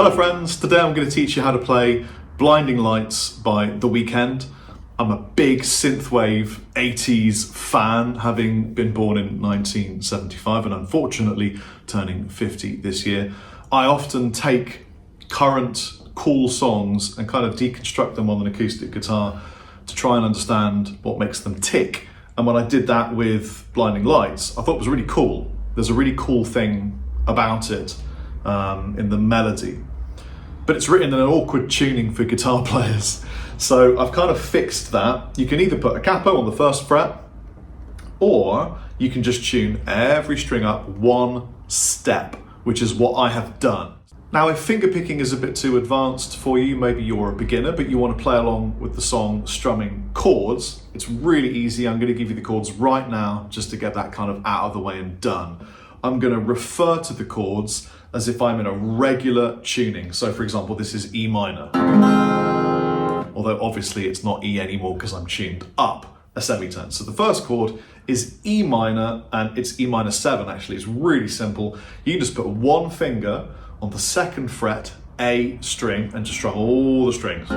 Hello friends, today I'm going to teach you how to play Blinding Lights by The Weeknd. I'm a big synthwave 80s fan, having been born in 1975 and unfortunately turning 50 this year. I often take current cool songs and kind of deconstruct them on an acoustic guitar to try and understand what makes them tick. And when I did that with Blinding Lights, I thought it was really cool. There's a really cool thing about it in the melody. But it's written in an awkward tuning for guitar players. So I've kind of fixed that. You can either put a capo on the first fret, or you can just tune every string up one step, which is what I have done. Now, if fingerpicking is a bit too advanced for you, maybe you're a beginner, but you want to play along with the song strumming chords, it's really easy. I'm going to give you the chords right now just to get that kind of out of the way and done. I'm going to refer to the chords as if I'm in a regular tuning. So for example, this is E minor. Although obviously it's not E anymore because I'm tuned up a semitone. So the first chord is E minor, and it's E minor 7 actually. It's really simple. You can just put one finger on the second fret, A string, and just strum all the strings.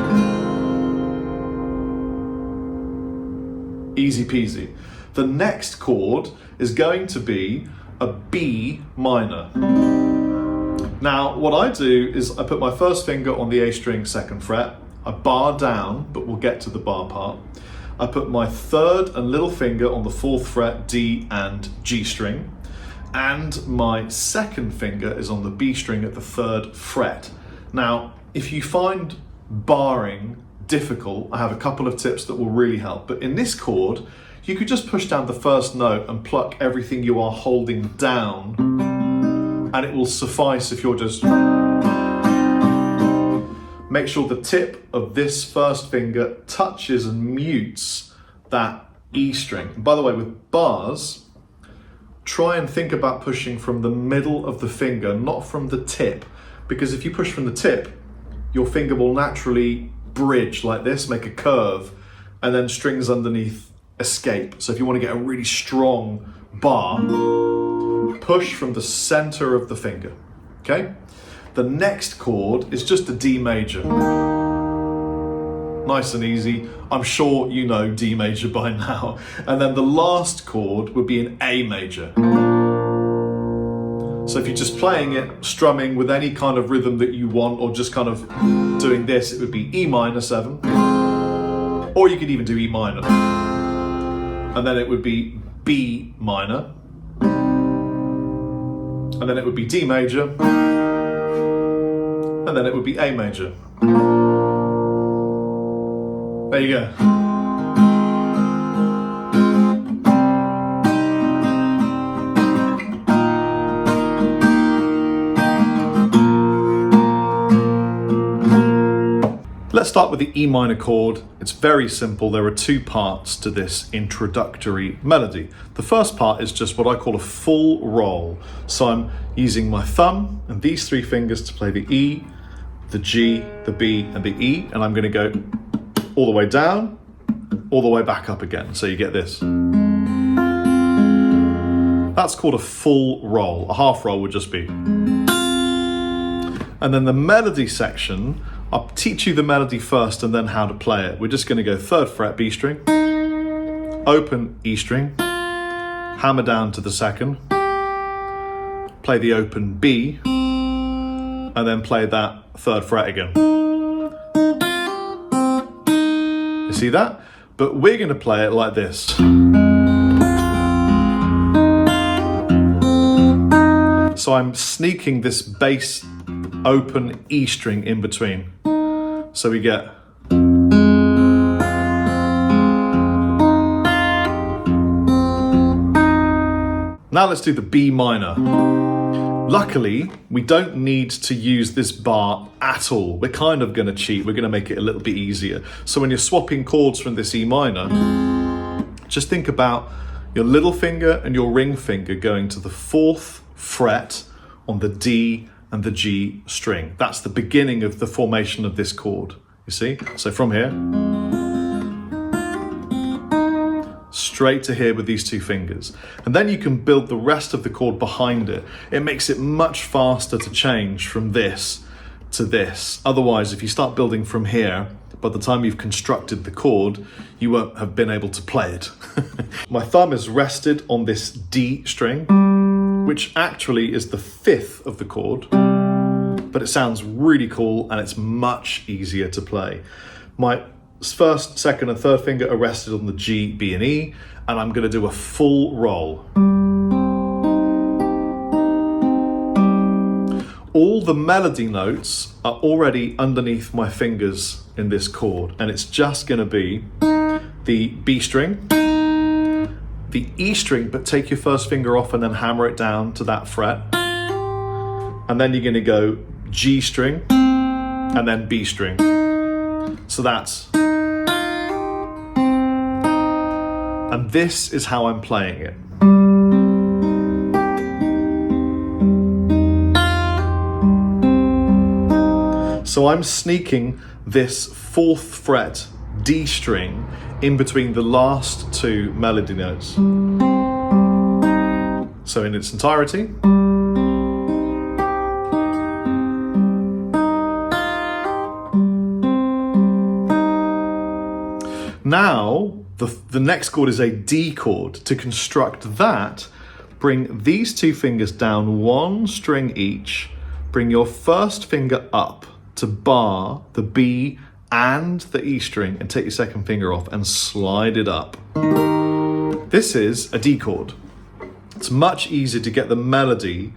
Easy peasy. The next chord is going to be a B minor. Now, what I do is I put my first finger on the A string, second fret, I bar down, but we'll get to the bar part. I put my third and little finger on the fourth fret, D and G string, and my second finger is on the B string at the third fret. Now, if you find barring difficult, I have a couple of tips that will really help. But in this chord, you could just push down the first note and pluck everything you are holding down, and it will suffice if you're just... Make sure the tip of this first finger touches and mutes that E string. And by the way, with bars, try and think about pushing from the middle of the finger, not from the tip, because if you push from the tip, your finger will naturally bridge like this, make a curve, and then strings underneath escape. So if you want to get a really strong bar, push from the center of the finger, okay? The next chord is just a D major. Nice and easy. I'm sure you know D major by now. And then the last chord would be an A major. So if you're just playing it, strumming with any kind of rhythm that you want, or just kind of doing this, it would be E minor 7. Or you could even do E minor. And then it would be B minor. And then it would be D major. And then it would be A major. There you go. Let's start with the E minor chord. It's very simple. There are two parts to this introductory melody. The first part is just what I call a full roll. So I'm using my thumb and these three fingers to play the E, the G, the B, and the E, and I'm going to go all the way down, all the way back up again. So you get this. That's called a full roll. A half roll would just be. And then the melody section, I'll teach you the melody first and then how to play it. We're just going to go third fret, B string, open E string, hammer down to the second, play the open B, and then play that third fret again. You see that? But we're going to play it like this. So I'm sneaking this bass open E string in between. So we get... Now let's do the B minor. Luckily, we don't need to use this bar at all. We're kind of going to cheat. We're going to make it a little bit easier. So when you're swapping chords from this E minor, just think about your little finger and your ring finger going to the fourth fret on the D and the G string. That's the beginning of the formation of this chord, you see? So from here, straight to here with these two fingers. And then you can build the rest of the chord behind it. It makes it much faster to change from this to this. Otherwise, if you start building from here, by the time you've constructed the chord, you won't have been able to play it. My thumb is rested on this D string, which actually is the 5th of the chord, but it sounds really cool and it's much easier to play. My first, second and third finger are rested on the G, B and E, and I'm going to do a full roll. All the melody notes are already underneath my fingers in this chord, and it's just going to be the B string, the E string, but take your first finger off and then hammer it down to that fret. And then you're going to go G string and then B string. So that's... And this is how I'm playing it. So I'm sneaking this 4th fret D string in between the last 2 melody notes. So in its entirety. Now, the next chord is a D chord. To construct that, bring these 2 fingers down 1 string each, bring your first finger up to bar the B and the E string, and take your second finger off and slide it up. This is a D chord. It's much easier to get the melody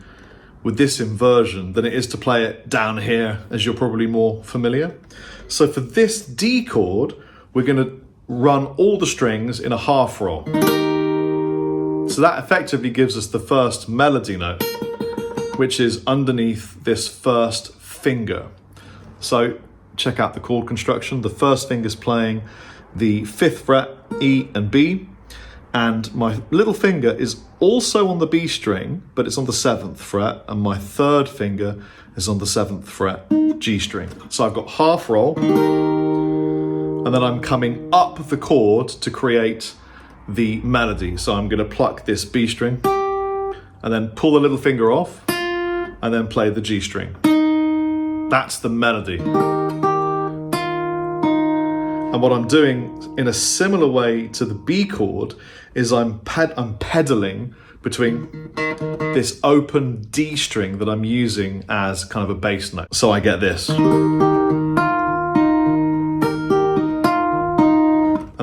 with this inversion than it is to play it down here, as you're probably more familiar. So for this D chord, we're going to run all the strings in a half roll. So that effectively gives us the first melody note, which is underneath this first finger. So check out the chord construction. The first finger's playing the 5th fret, E and B, and my little finger is also on the B string, but it's on the 7th fret, and my 3rd finger is on the 7th fret, G string. So I've got half roll, and then I'm coming up the chord to create the melody. So I'm going to pluck this B string, and then pull the little finger off, and then play the G string. That's the melody. And what I'm doing in a similar way to the B chord is I'm pedaling between this open D string that I'm using as kind of a bass note. So I get this. And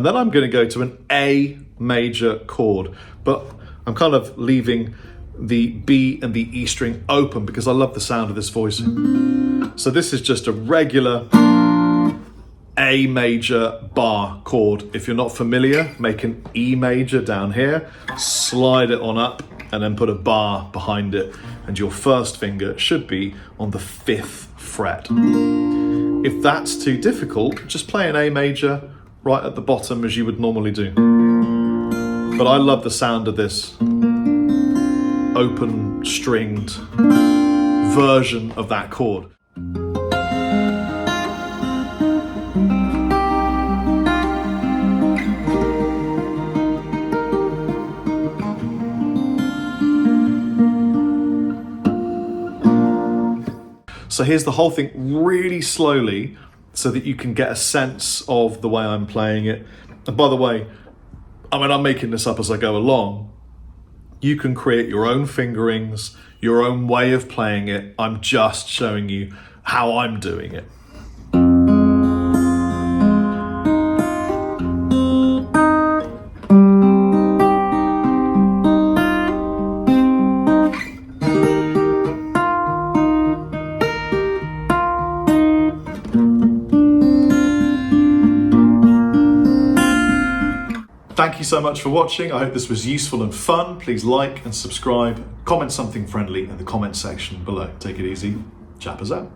then I'm going to go to an A major chord, but I'm kind of leaving the B and the E string open because I love the sound of this voice. So this is just a regular A major bar chord. If you're not familiar, make an E major down here, slide it on up, and then put a bar behind it, and your first finger should be on the 5th fret. If that's too difficult, just play an A major right at the bottom as you would normally do. But I love the sound of this open stringed version of that chord. So here's the whole thing really slowly so that you can get a sense of the way I'm playing it. And by the way, I'm making this up as I go along. You can create your own fingerings, your own way of playing it. I'm just showing you how I'm doing it. Thank you so much for watching. I hope this was useful and fun. Please like and subscribe. Comment something friendly in the comment section below. Take it easy. Chappers out.